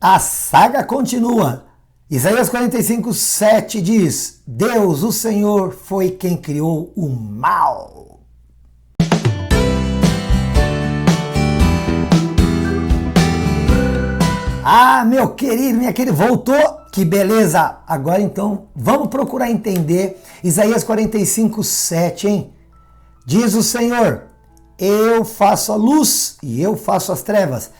A saga continua. Isaías 45:7 diz: Deus, o Senhor, foi quem criou o mal. Ah, meu querido, minha querida, voltou? Que beleza! Agora então, vamos procurar entender Isaías 45:7, hein? Diz o Senhor: eu faço a luz e eu faço as trevas.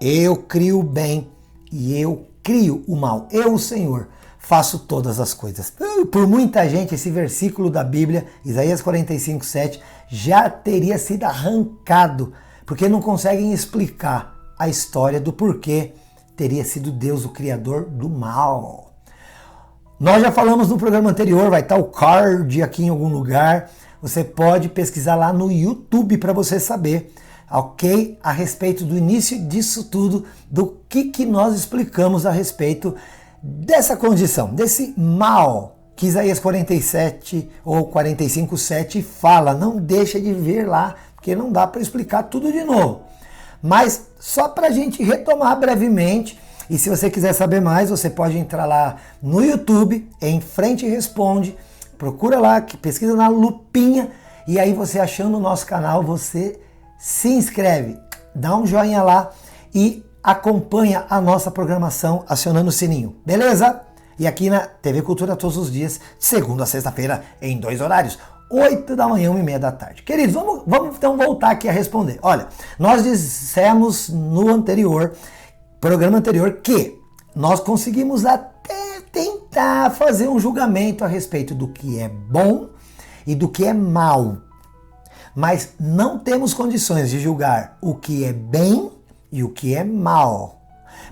Eu crio o bem e eu crio o mal. Eu, o Senhor, faço todas as coisas. Por muita gente, esse versículo da Bíblia, Isaías 45:7, já teria sido arrancado, porque não conseguem explicar a história do porquê teria sido Deus o criador do mal. Nós já falamos no programa anterior, vai estar o card aqui em algum lugar. Você pode pesquisar lá no YouTube para você saber, ok? A respeito do início disso tudo, do que nós explicamos a respeito dessa condição, desse mal que Isaías 47 ou 45:7 fala. Não deixa de ver lá, porque não dá para explicar tudo de novo. Mas só para a gente retomar brevemente, e se você quiser saber mais, você pode entrar lá no YouTube, em Frente Responde, procura lá, pesquisa na lupinha, e aí você achando o nosso canal, você se inscreve, dá um joinha lá e acompanha a nossa programação acionando o sininho, beleza? E aqui na TV Cultura todos os dias, de segunda a sexta-feira, em 2 horários, 8 da manhã, 1h30 da tarde. Queridos, vamos então voltar aqui a responder. Olha, nós dissemos no programa anterior, que nós conseguimos até tentar fazer um julgamento a respeito do que é bom e do que é mal. Mas não temos condições de julgar o que é bem e o que é mal.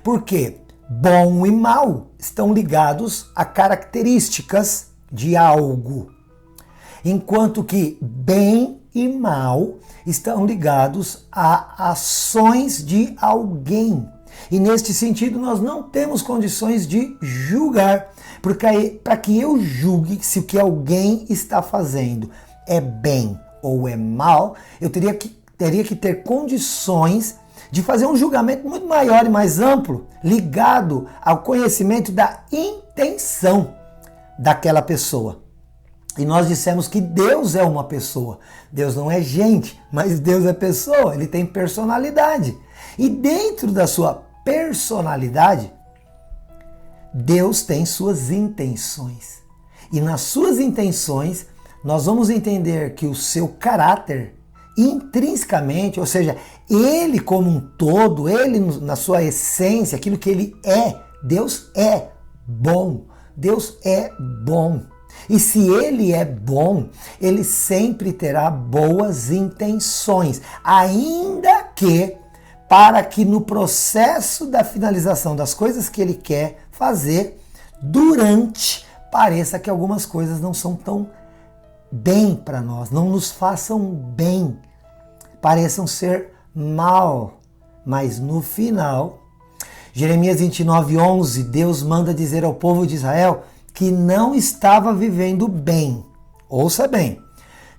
Porque bom e mal estão ligados a características de algo. Enquanto que bem e mal estão ligados a ações de alguém. E neste sentido nós não temos condições de julgar, porque para que eu julgue se o que alguém está fazendo é bem ou é mal, eu teria que ter condições de fazer um julgamento muito maior e mais amplo, ligado ao conhecimento da intenção daquela pessoa. E nós dissemos que Deus é uma pessoa. Deus não é gente, mas Deus é pessoa, ele tem personalidade. E dentro da sua personalidade, Deus tem suas intenções. E nas suas intenções, nós vamos entender que o seu caráter, intrinsecamente, ou seja, ele como um todo, ele na sua essência, aquilo que ele é, Deus é bom. Deus é bom. E se ele é bom, ele sempre terá boas intenções, ainda que para que no processo da finalização das coisas que ele quer fazer, pareça que algumas coisas não são tão bem para nós, não nos façam bem, pareçam ser mal, mas no final, Jeremias 29:11, Deus manda dizer ao povo de Israel que não estava vivendo bem. Ouça bem.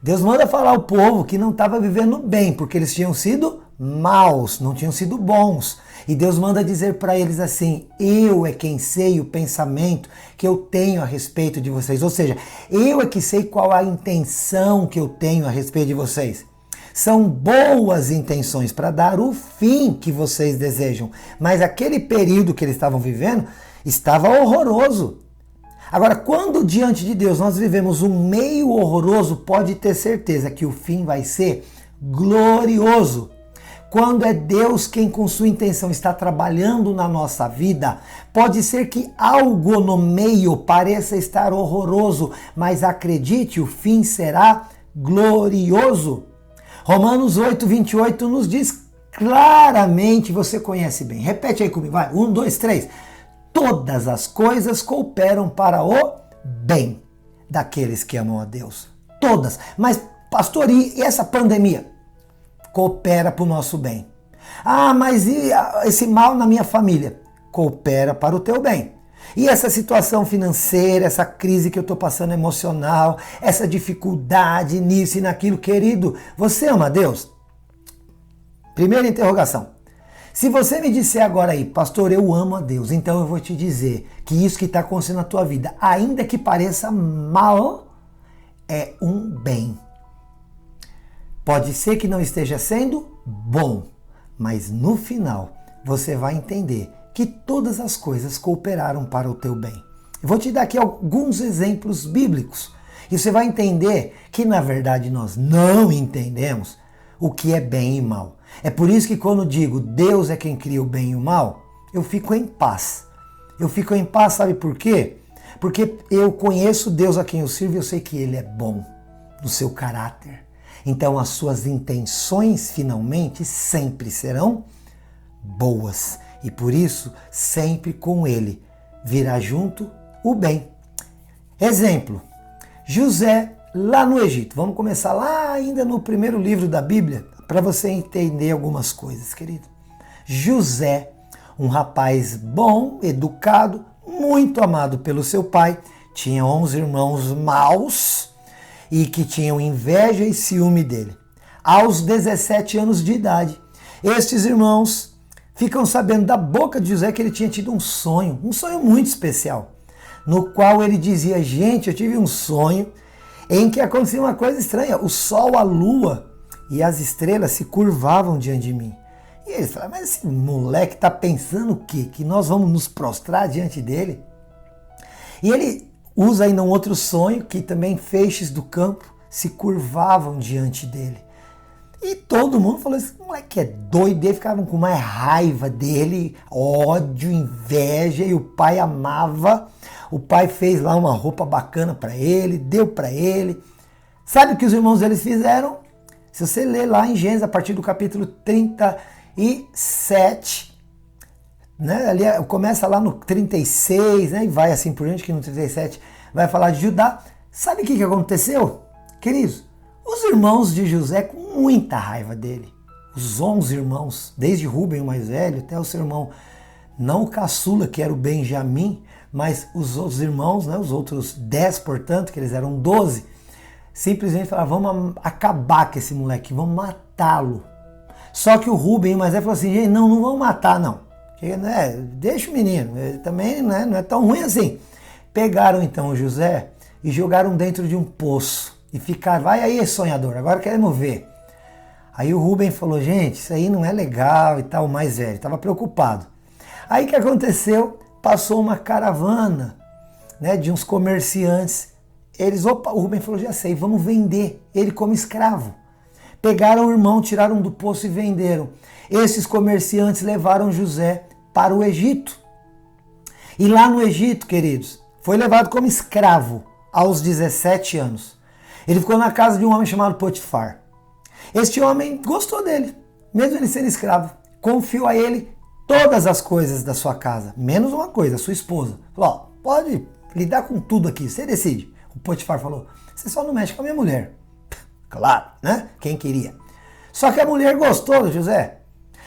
Deus manda falar ao povo que não estava vivendo bem, porque eles tinham sido maus, não tinham sido bons. E Deus manda dizer para eles assim: eu é quem sei o pensamento que eu tenho a respeito de vocês. Ou seja, eu é que sei qual a intenção que eu tenho a respeito de vocês. São boas intenções para dar o fim que vocês desejam. Mas aquele período que eles estavam vivendo estava horroroso. Agora, quando diante de Deus nós vivemos um meio horroroso, pode ter certeza que o fim vai ser glorioso. Quando é Deus quem com sua intenção está trabalhando na nossa vida, pode ser que algo no meio pareça estar horroroso, mas acredite, o fim será glorioso. Romanos 8:28 nos diz claramente, você conhece bem. Repete aí comigo, vai. 1, 2, 3. Todas as coisas cooperam para o bem daqueles que amam a Deus. Todas. Mas, pastor, e essa pandemia? Coopera para o nosso bem. Ah, mas e esse mal na minha família? Coopera para o teu bem. E essa situação financeira, essa crise que eu estou passando emocional, essa dificuldade nisso e naquilo, querido, você ama a Deus? Primeira interrogação. Se você me disser agora aí, pastor, eu amo a Deus, então eu vou te dizer que isso que está acontecendo na tua vida, ainda que pareça mal, é um bem. Pode ser que não esteja sendo bom, mas no final você vai entender que todas as coisas cooperaram para o teu bem. Eu vou te dar aqui alguns exemplos bíblicos e você vai entender que na verdade nós não entendemos o que é bem e mal. É por isso que quando digo Deus é quem cria o bem e o mal, eu fico em paz. Eu fico em paz, sabe por quê? Porque eu conheço Deus a quem eu sirvo e eu sei que Ele é bom no seu caráter. Então as suas intenções finalmente sempre serão boas. E por isso, sempre com Ele virá junto o bem. Exemplo, José lá no Egito. Vamos começar lá ainda no primeiro livro da Bíblia, para você entender algumas coisas, querido. José, um rapaz bom, educado, muito amado pelo seu pai, tinha 11 irmãos maus e que tinham inveja e ciúme dele. Aos 17 anos de idade, estes irmãos ficam sabendo da boca de José que ele tinha tido um sonho muito especial, no qual ele dizia, gente, eu tive um sonho em que acontecia uma coisa estranha, o sol, a lua e as estrelas se curvavam diante de mim. E eles falaram, mas esse moleque está pensando o quê? Que nós vamos nos prostrar diante dele? E ele usa ainda um outro sonho, que também feixes do campo se curvavam diante dele. E todo mundo falou, esse moleque é doido, eles ficavam com mais raiva dele, ódio, inveja, e o pai amava. O pai fez lá uma roupa bacana para ele, deu para ele. Sabe o que os irmãos deles fizeram? Se você ler lá em Gênesis, a partir do capítulo 37, né, ali começa lá no 36, né, e vai assim por diante, que no 37 vai falar de Judá. Sabe o que aconteceu? Queridos, os irmãos de José com muita raiva dele. Os 11 irmãos, desde Rúben, o mais velho, até o seu irmão, não o caçula, que era o Benjamim, mas os outros irmãos, né, os outros 10, portanto, que eles eram 12, simplesmente falaram, vamos acabar com esse moleque, vamos matá-lo. Só que o Rúben, o mais velho, falou assim, gente, não vamos matar, não. Porque, né, deixa o menino, ele também, né, não é tão ruim assim. Pegaram então o José e jogaram dentro de um poço. E ficaram, vai aí, sonhador, agora queremos ver. Aí o Rúben falou, gente, isso aí não é legal e tal, o mais velho, estava preocupado. Aí o que aconteceu? Passou uma caravana, né, de uns comerciantes. O Rúben falou, já sei, vamos vender ele como escravo. Pegaram o irmão, tiraram do poço e venderam. Esses comerciantes levaram José para o Egito. E lá no Egito, queridos, foi levado como escravo aos 17 anos. Ele ficou na casa de um homem chamado Potifar. Este homem gostou dele, mesmo ele sendo escravo. Confiou a ele todas as coisas da sua casa, menos uma coisa, a sua esposa. Falou, ó, pode lidar com tudo aqui, você decide. O Potifar falou, você só não mexe com a minha mulher. Claro, né? Quem queria? Só que a mulher gostou do José.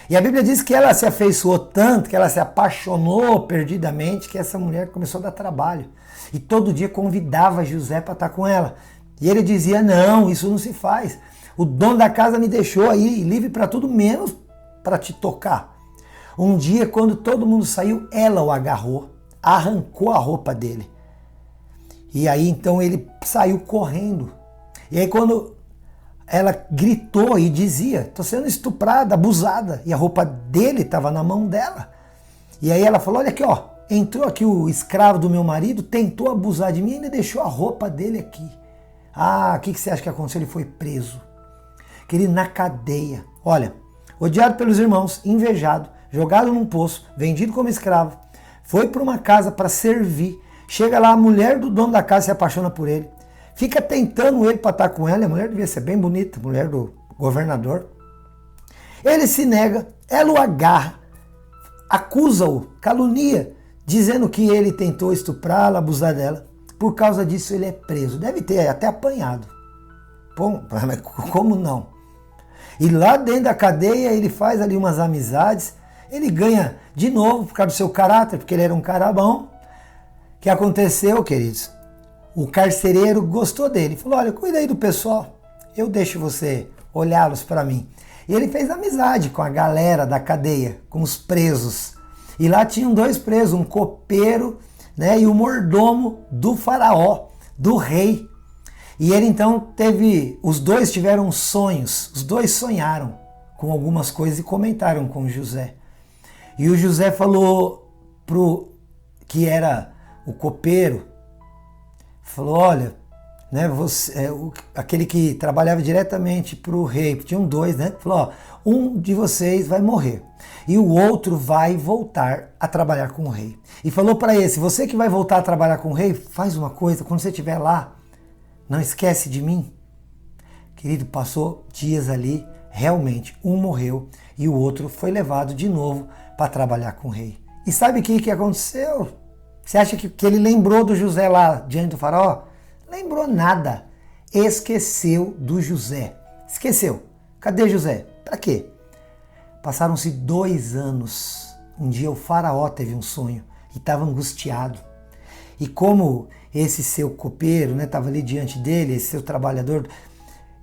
E a Bíblia diz que ela se afeiçoou tanto, que ela se apaixonou perdidamente, que essa mulher começou a dar trabalho. E todo dia convidava José para estar com ela. E ele dizia, não, isso não se faz. O dono da casa me deixou aí livre para tudo, menos para te tocar. Um dia, quando todo mundo saiu, ela o agarrou, arrancou a roupa dele. E aí, então, ele saiu correndo. E aí, quando ela gritou e dizia, estou sendo estuprada, abusada, e a roupa dele estava na mão dela. E aí ela falou, olha aqui, ó, entrou aqui o escravo do meu marido, tentou abusar de mim e ainda deixou a roupa dele aqui. Ah, o que você acha que aconteceu? Ele foi preso. Querido, na cadeia. Olha, odiado pelos irmãos, invejado, jogado num poço, vendido como escravo, foi para uma casa para servir. Chega lá, a mulher do dono da casa se apaixona por ele. Fica tentando ele para estar com ela. A mulher devia ser bem bonita, mulher do governador. Ele se nega, ela o agarra, acusa-o, calunia, dizendo que ele tentou estuprá-la, abusar dela. Por causa disso ele é preso. Deve ter até apanhado. Bom, mas como não? E lá dentro da cadeia ele faz ali umas amizades. Ele ganha de novo por causa do seu caráter, porque ele era um cara bom. O que aconteceu, queridos? O carcereiro gostou dele. Falou, olha, cuida aí do pessoal. Eu deixo você olhá-los para mim. E ele fez amizade com a galera da cadeia, com os presos. E lá tinham dois presos, um copeiro, né, e o mordomo do faraó, do rei. E ele então os dois tiveram sonhos, os dois sonharam com algumas coisas e comentaram com José. E o José falou que era o copeiro, falou, olha, né, aquele que trabalhava diretamente para o rei, tinham dois, né? Falou, ó, um de vocês vai morrer e o outro vai voltar a trabalhar com o rei. E falou para esse, você que vai voltar a trabalhar com o rei, faz uma coisa, quando você estiver lá, não esquece de mim. Querido, passou dias ali, realmente, um morreu e o outro foi levado de novo para trabalhar com o rei. E sabe o que aconteceu? Você acha que ele lembrou do José lá diante do faraó? Lembrou nada. Esqueceu do José. Esqueceu. Cadê José? Para quê? Passaram-se 2 anos. Um dia o faraó teve um sonho e estava angustiado. E como esse seu copeiro estava ali diante dele, esse seu trabalhador,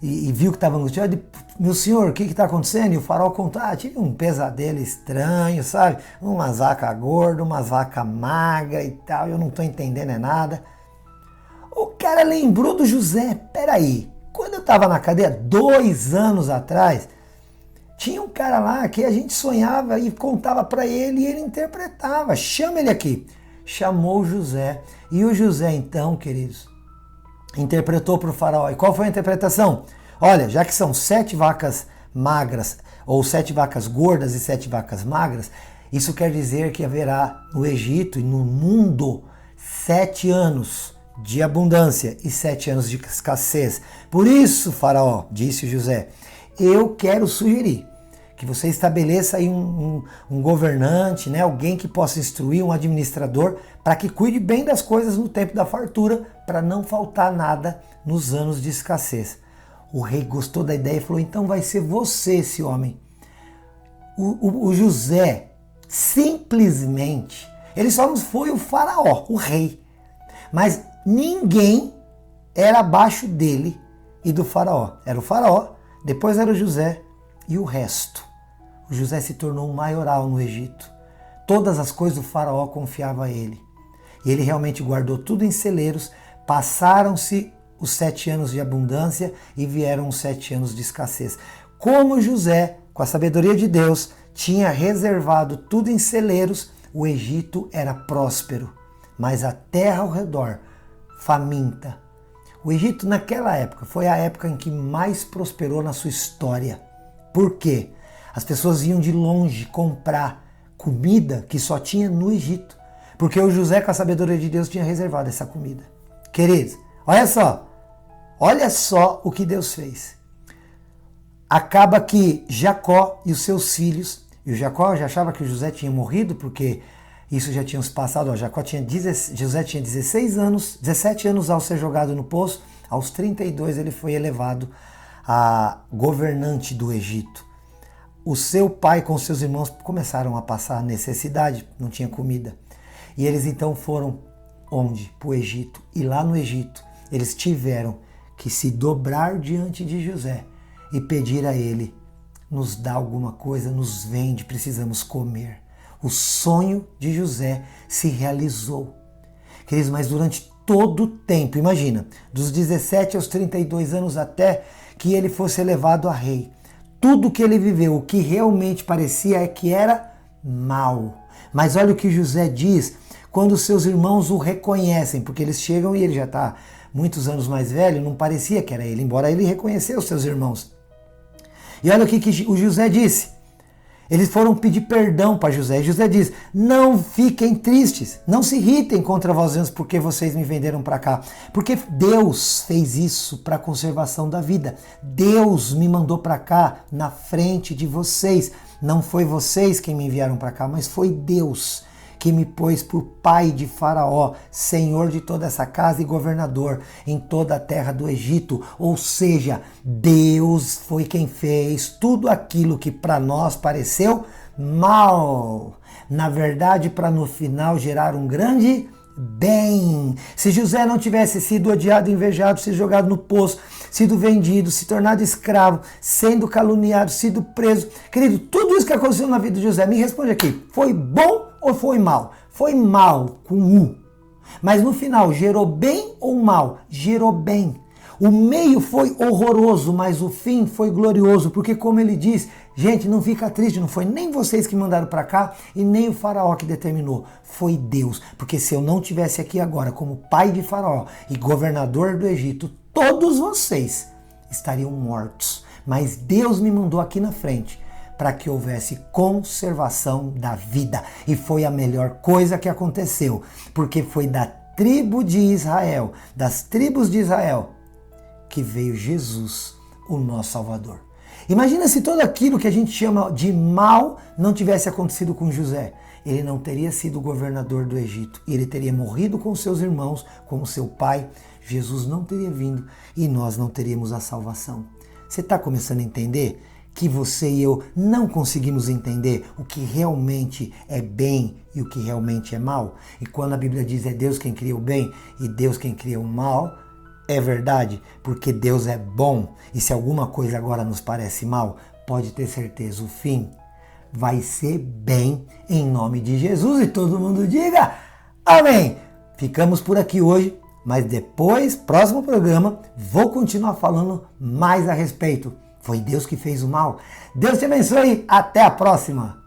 e viu que estava angustiado, meu senhor, o que está acontecendo? E o faraó contou, tive um pesadelo estranho, sabe? Umas vacas gordas, umas vacas magras e tal, eu não estou entendendo nada. O cara lembrou do José. Peraí, quando eu estava na cadeia 2 anos atrás, tinha um cara lá que a gente sonhava e contava para ele e ele interpretava. Chama ele aqui. Chamou o José. E o José então, queridos, interpretou para o faraó. E qual foi a interpretação? Olha, já que são 7 vacas magras, ou 7 vacas gordas e 7 vacas magras, isso quer dizer que haverá no Egito e no mundo 7 anos de abundância e 7 anos de escassez. Por isso, faraó, disse José, eu quero sugerir que você estabeleça aí um governante, né, alguém que possa instruir, um administrador, para que cuide bem das coisas no tempo da fartura, para não faltar nada nos anos de escassez. O rei gostou da ideia e falou, então vai ser você esse homem. O José, simplesmente, ele só não foi o faraó, o rei, mas ninguém era abaixo dele e do faraó. Era o faraó, depois era o José e o resto. O José se tornou um maioral no Egito. Todas as coisas do faraó confiava a ele. E ele realmente guardou tudo em celeiros. Passaram-se os 7 anos de abundância e vieram os 7 anos de escassez. Como José, com a sabedoria de Deus, tinha reservado tudo em celeiros, o Egito era próspero, mas a terra ao redor faminta. O Egito naquela época foi a época em que mais prosperou na sua história. Por quê? As pessoas iam de longe comprar comida que só tinha no Egito, porque o José, com a sabedoria de Deus, tinha reservado essa comida. Queridos, olha só o que Deus fez. Acaba que Jacó e os seus filhos, e o Jacó já achava que o José tinha morrido, porque isso já tinha se passado, José tinha 16 anos, 17 anos ao ser jogado no poço, aos 32 ele foi elevado a governante do Egito. O seu pai com seus irmãos começaram a passar necessidade, não tinha comida. E eles então foram onde? Para o Egito. E lá no Egito eles tiveram que se dobrar diante de José e pedir a ele, nos dá alguma coisa, nos vende, precisamos comer. O sonho de José se realizou. Queridos, mas durante todo o tempo, imagina, dos 17 aos 32 anos até que ele fosse elevado a rei, tudo que ele viveu, o que realmente parecia é que era mal. Mas olha o que José diz quando seus irmãos o reconhecem, porque eles chegam e ele já está muitos anos mais velho, não parecia que era ele, embora ele reconheceu os seus irmãos. E olha o que o José disse. Eles foram pedir perdão para José. E José diz, não fiquem tristes, não se irritem contra vós porque vocês me venderam para cá. Porque Deus fez isso para a conservação da vida. Deus me mandou para cá na frente de vocês. Não foi vocês quem me enviaram para cá, mas foi Deus que me pôs por pai de Faraó, senhor de toda essa casa e governador em toda a terra do Egito. Ou seja, Deus foi quem fez tudo aquilo que para nós pareceu mal, na verdade, para no final gerar um grande bem. Se José não tivesse sido odiado, invejado, sido jogado no poço, sido vendido, se tornado escravo, sendo caluniado, sido preso. Querido, tudo isso que aconteceu na vida de José, me responde aqui, foi bom ou foi mal? Foi mal com U. Mas no final, gerou bem ou mal? Gerou bem. O meio foi horroroso, mas o fim foi glorioso, porque como ele diz, gente, não fica triste, não foi nem vocês que mandaram para cá e nem o faraó que determinou, foi Deus. Porque se eu não tivesse aqui agora como pai de faraó e governador do Egito, todos vocês estariam mortos. Mas Deus me mandou aqui na frente para que houvesse conservação da vida. E foi a melhor coisa que aconteceu, porque foi da tribo de Israel, das tribos de Israel, que veio Jesus, o nosso Salvador. Imagina se tudo aquilo que a gente chama de mal não tivesse acontecido com José. Ele não teria sido governador do Egito. Ele teria morrido com seus irmãos, com seu pai. Jesus não teria vindo e nós não teríamos a salvação. Você está começando a entender que você e eu não conseguimos entender o que realmente é bem e o que realmente é mal? E quando a Bíblia diz é Deus quem cria o bem e Deus quem cria o mal, é verdade, porque Deus é bom, e se alguma coisa agora nos parece mal, pode ter certeza, o fim vai ser bem em nome de Jesus. E todo mundo diga amém. Ficamos por aqui hoje, mas depois, próximo programa, vou continuar falando mais a respeito. Foi Deus que fez o mal. Deus te abençoe, até a próxima.